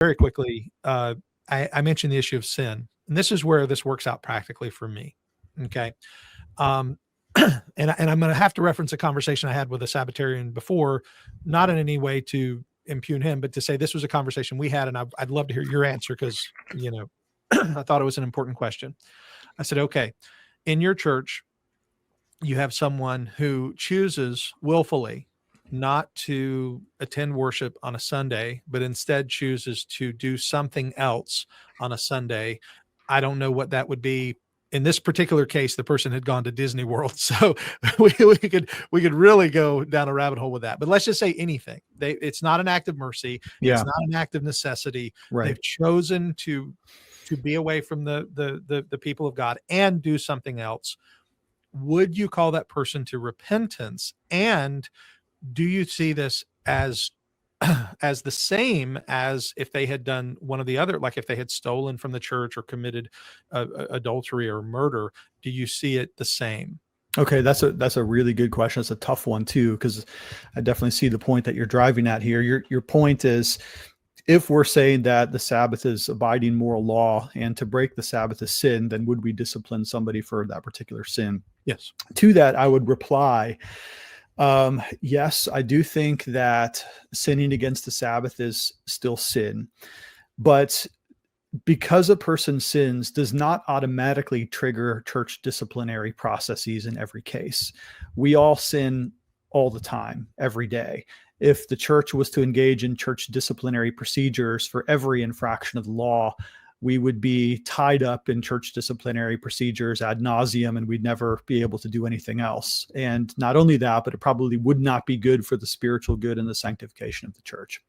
very quickly, I mentioned the issue of sin, and this is where this works out practically for me. Okay. Um, and I'm going to have to reference a conversation I had with a Sabbatarian before, not in any way to impugn him, but to say this was a conversation we had, and I'd love to hear your answer because, I thought it was an important question. I said, okay, in your church, you have someone who chooses willfully not to attend worship on a Sunday, but instead chooses to do something else on a Sunday. I don't know what that would be. In this particular case, the person had gone to Disney World, so we could really go down a rabbit hole with that. But let's just say anything. It's not an act of mercy. Yeah. It's not an act of necessity. Right. They've chosen to be away from the people of God and do something else. Would you call that person to repentance? And do you see this as the same as if they had done one of the other, like if they had stolen from the church or committed adultery or murder? Do you see it the same? Okay, that's a really good question. It's a tough one too, because I definitely see the point that you're driving at here. Your point is, if we're saying that the Sabbath is abiding moral law and to break the Sabbath is sin, then would we discipline somebody for that particular sin? Yes. To that, I would reply, yes, I do think that sinning against the Sabbath is still sin, but because a person sins does not automatically trigger church disciplinary processes in every case. We all sin all the time, every day. If the church was to engage in church disciplinary procedures for every infraction of the law, we would be tied up in church disciplinary procedures ad nauseum, and we'd never be able to do anything else. And not only that, but it probably would not be good for the spiritual good and the sanctification of the church.